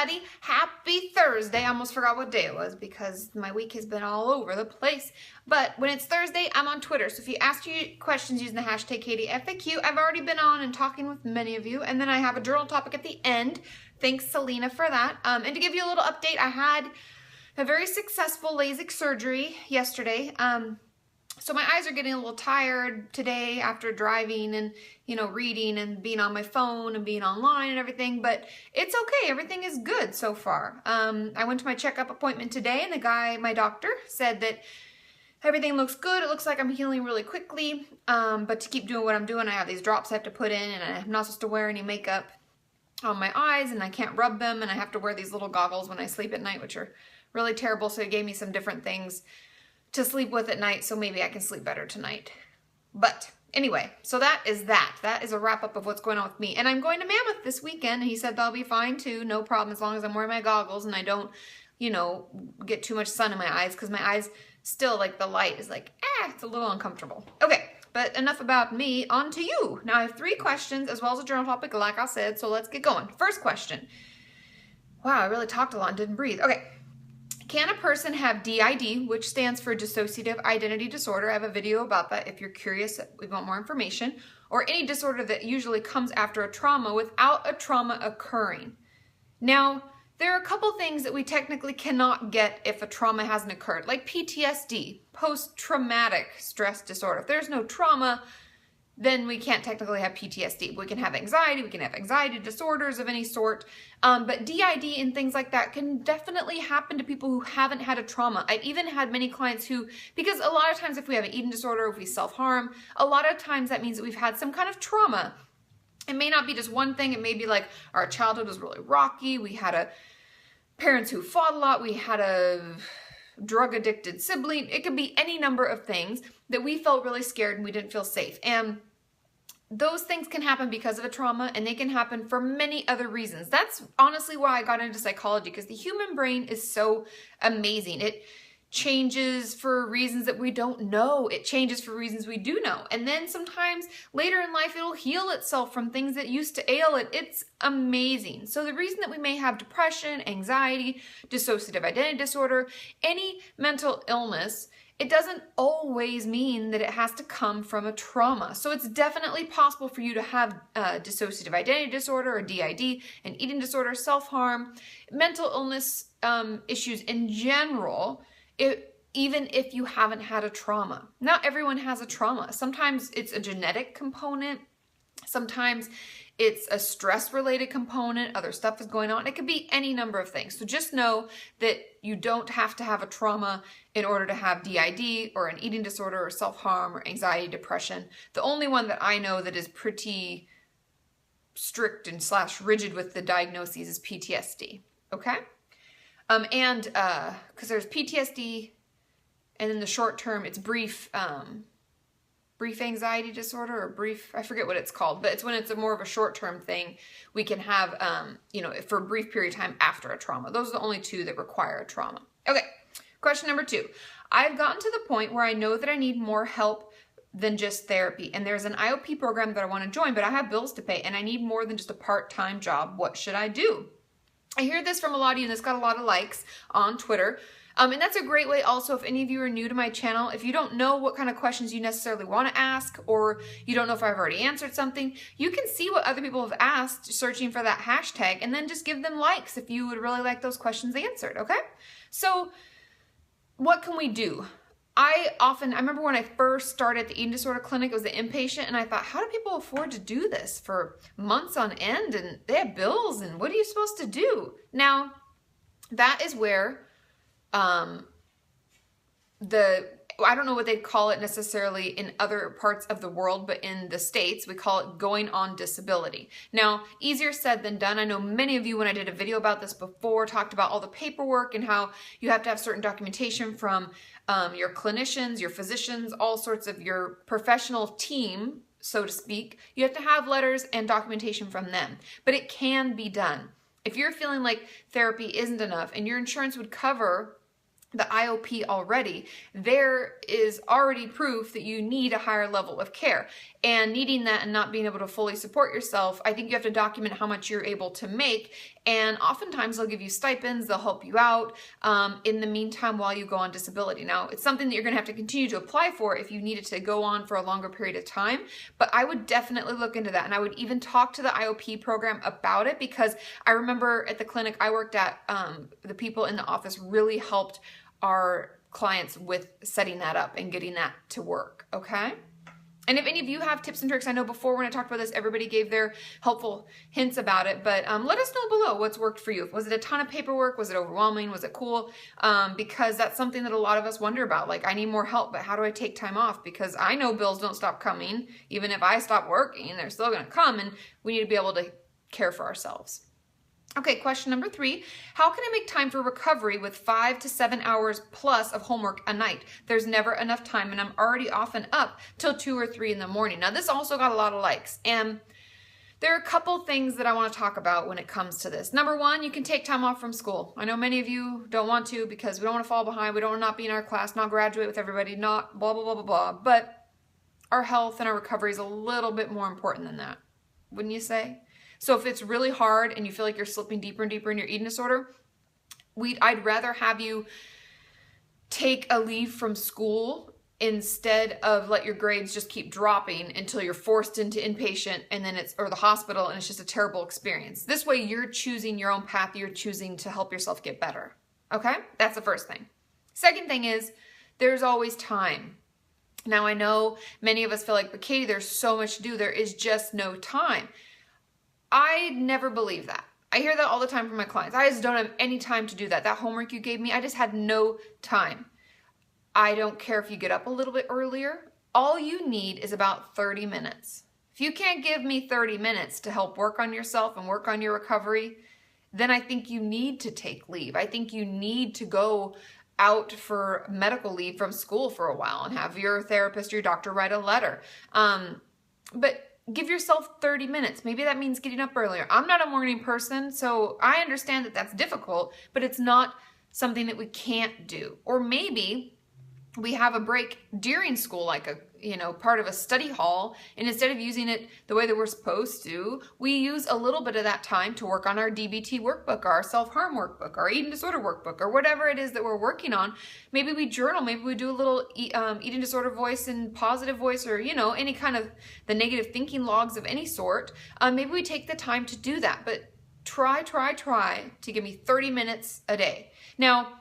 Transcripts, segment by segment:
everybody. Happy Thursday. I almost forgot what day it was because my week has been all over the place. But when it's Thursday, I'm on Twitter. So if you ask you questions using the hashtag KatieFAQ, I've already been on and talking with many of you. And then I have a journal topic at the end. Thanks, Selena, for that. And to give you a little update, I had a very successful LASIK surgery yesterday. So my eyes are getting a little tired today after driving and, reading and being on my phone and being online and everything, but it's okay. Everything is good so far. I went to my checkup appointment today and the guy, my doctor, said that everything looks good. It looks like I'm healing really quickly, but to keep doing what I'm doing, I have these drops I have to put in and I'm not supposed to wear any makeup on my eyes and I can't rub them and I have to wear these little goggles when I sleep at night, which are really terrible. So he gave me some different things to sleep with at night, so maybe I can sleep better tonight. But anyway, so that is that. That is a wrap up of what's going on with me. And I'm going to Mammoth this weekend, and he said that'll be fine too, no problem, as long as I'm wearing my goggles and I don't, get too much sun in my eyes, because my eyes still, the light is it's a little uncomfortable. Okay, but enough about me, on to you. Now I have 3 questions as well as a journal topic, like I said, so let's get going. First question. Wow, I really talked a lot and didn't breathe. Okay. Can a person have DID, which stands for dissociative identity disorder? I have a video about that if you're curious, if you want more information, or any disorder that usually comes after a trauma without a trauma occurring. Now, there are a couple things that we technically cannot get if a trauma hasn't occurred, like PTSD, post-traumatic stress disorder. If there's no trauma, then we can't technically have PTSD. We can have anxiety, we can have anxiety disorders of any sort, but DID and things like that can definitely happen to people who haven't had a trauma. I've even had many clients who, because a lot of times if we have an eating disorder, if we self-harm, a lot of times that means that we've had some kind of trauma. It may not be just one thing, it may be like our childhood was really rocky, we had parents who fought a lot, we had a drug-addicted sibling. It could be any number of things that we felt really scared and we didn't feel safe. And those things can happen because of a trauma, and they can happen for many other reasons. That's honestly why I got into psychology, because the human brain is so amazing. It changes for reasons that we don't know. It changes for reasons we do know. And then sometimes later in life, it'll heal itself from things that used to ail it. It's amazing. So the reason that we may have depression, anxiety, dissociative identity disorder, any mental illness, it doesn't always mean that it has to come from a trauma. So it's definitely possible for you to have dissociative identity disorder or DID, an eating disorder, self-harm, mental illness issues in general, even if you haven't had a trauma. Not everyone has a trauma. Sometimes it's a genetic component. Sometimes it's a stress-related component. Other stuff is going on. It could be any number of things. So just know that you don't have to have a trauma in order to have DID or an eating disorder or self-harm or anxiety, depression. The only one that I know that is pretty strict and /rigid with the diagnoses is PTSD. Okay? Because there's PTSD, and in the short term, it's brief anxiety disorder or I forget what it's called, but it's when it's more of a short-term thing, we can have, for a brief period of time after a trauma. Those are the only 2 that require a trauma. Okay, question number 2. I've gotten to the point where I know that I need more help than just therapy, and there's an IOP program that I want to join, but I have bills to pay, and I need more than just a part-time job. What should I do? I hear this from a lot of you, and it's got a lot of likes on Twitter. And that's a great way also, if any of you are new to my channel, if you don't know what kind of questions you necessarily want to ask, or you don't know if I've already answered something, you can see what other people have asked searching for that hashtag, and then just give them likes if you would really like those questions answered, okay? So what can we do? I remember when I first started at the eating disorder clinic, it was an inpatient, and I thought, how do people afford to do this for months on end, and they have bills, and what are you supposed to do? Now, that is where I don't know what they'd call it necessarily in other parts of the world, but in the States, we call it going on disability. Now, easier said than done. I know many of you, when I did a video about this before, talked about all the paperwork and how you have to have certain documentation from your clinicians, your physicians, all sorts of your professional team, so to speak. You have to have letters and documentation from them, but it can be done. If you're feeling like therapy isn't enough and your insurance would cover the IOP already, there is already proof that you need a higher level of care. And needing that and not being able to fully support yourself, I think you have to document how much you're able to make And oftentimes they'll give you stipends, they'll help you out in the meantime while you go on disability. Now, it's something that you're gonna have to continue to apply for if you needed to go on for a longer period of time, but I would definitely look into that. And I would even talk to the IOP program about it, because I remember at the clinic I worked at, the people in the office really helped our clients with setting that up and getting that to work, okay? And if any of you have tips and tricks, I know before when I talked about this, everybody gave their helpful hints about it, but let us know below what's worked for you. Was it a ton of paperwork? Was it overwhelming? Was it cool? Because that's something that a lot of us wonder about. Like, I need more help, but how do I take time off? Because I know bills don't stop coming. Even if I stop working, they're still gonna come, and we need to be able to care for ourselves. Okay, question number 3. How can I make time for recovery with 5 to 7 hours plus of homework a night? There's never enough time, and I'm already often up till 2 or 3 in the morning. Now, this also got a lot of likes, and there are a couple things that I want to talk about when it comes to this. Number 1, you can take time off from school. I know many of you don't want to because we don't want to fall behind. We don't want to not be in our class, not graduate with everybody, not blah, blah, blah, blah, blah. But our health and our recovery is a little bit more important than that, wouldn't you say? So if it's really hard and you feel like you're slipping deeper and deeper in your eating disorder, I'd rather have you take a leave from school instead of let your grades just keep dropping until you're forced into inpatient and then or the hospital, and it's just a terrible experience. This way you're choosing your own path. You're choosing to help yourself get better. Okay? That's the first thing. Second thing is there's always time. Now, I know many of us feel like, but Katie, there's so much to do. There is just no time. I never believe that. I hear that all the time from my clients. I just don't have any time to do that. That homework you gave me, I just had no time. I don't care if you get up a little bit earlier. All you need is about 30 minutes. If you can't give me 30 minutes to help work on yourself and work on your recovery, then I think you need to take leave. I think you need to go out for medical leave from school for a while and have your therapist or your doctor write a letter. But give yourself 30 minutes. Maybe that means getting up earlier. I'm not a morning person, so I understand that that's difficult, but it's not something that we can't do. Or maybe we have a break during school, like part of a study hall, and instead of using it the way that we're supposed to, we use a little bit of that time to work on our DBT workbook, or our self-harm workbook, or eating disorder workbook, or whatever it is that we're working on. Maybe we journal, maybe we do a little eating disorder voice and positive voice, or any kind of the negative thinking logs of any sort. Maybe we take the time to do that, but try to give me 30 minutes a day. Now,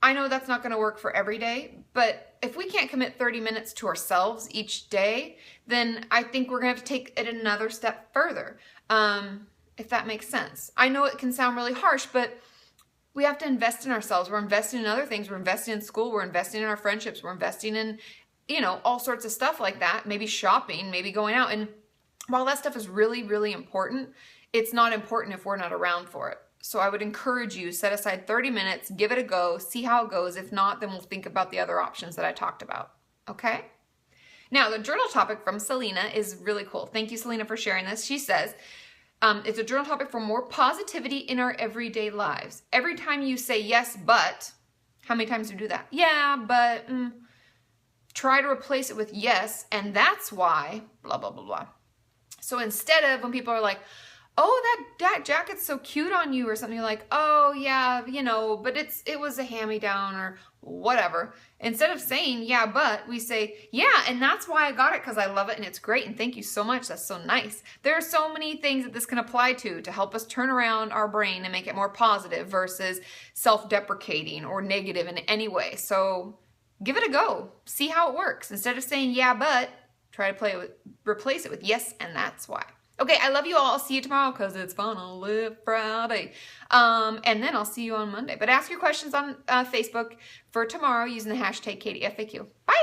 I know that's not going to work for every day, but if we can't commit 30 minutes to ourselves each day, then I think we're going to have to take it another step further, if that makes sense. I know it can sound really harsh, but we have to invest in ourselves. We're investing in other things. We're investing in school. We're investing in our friendships. We're investing in, all sorts of stuff like that. Maybe shopping, maybe going out. And while that stuff is really, really important, it's not important if we're not around for it. So I would encourage you, set aside 30 minutes, give it a go, see how it goes. If not, then we'll think about the other options that I talked about, okay? Now, the journal topic from Selena is really cool. Thank you, Selena, for sharing this. She says, it's a journal topic for more positivity in our everyday lives. Every time you say yes, but, how many times do you do that? Yeah, but, try to replace it with yes, and that's why, blah, blah, blah, blah. So instead of when people are like, oh, that jacket's so cute on you, or something, you're like, oh yeah, but it was a hand-me-down or whatever. Instead of saying yeah, but, we say, yeah, and that's why I got it, because I love it and it's great and thank you so much. That's so nice. There are so many things that this can apply to help us turn around our brain and make it more positive versus self-deprecating or negative in any way. So give it a go. See how it works. Instead of saying yeah, but, try to replace it with yes, and that's why. Okay, I love you all. I'll see you tomorrow because it's Finally Friday. And then I'll see you on Monday. But ask your questions on Facebook for tomorrow using the hashtag KatieFAQ. Bye!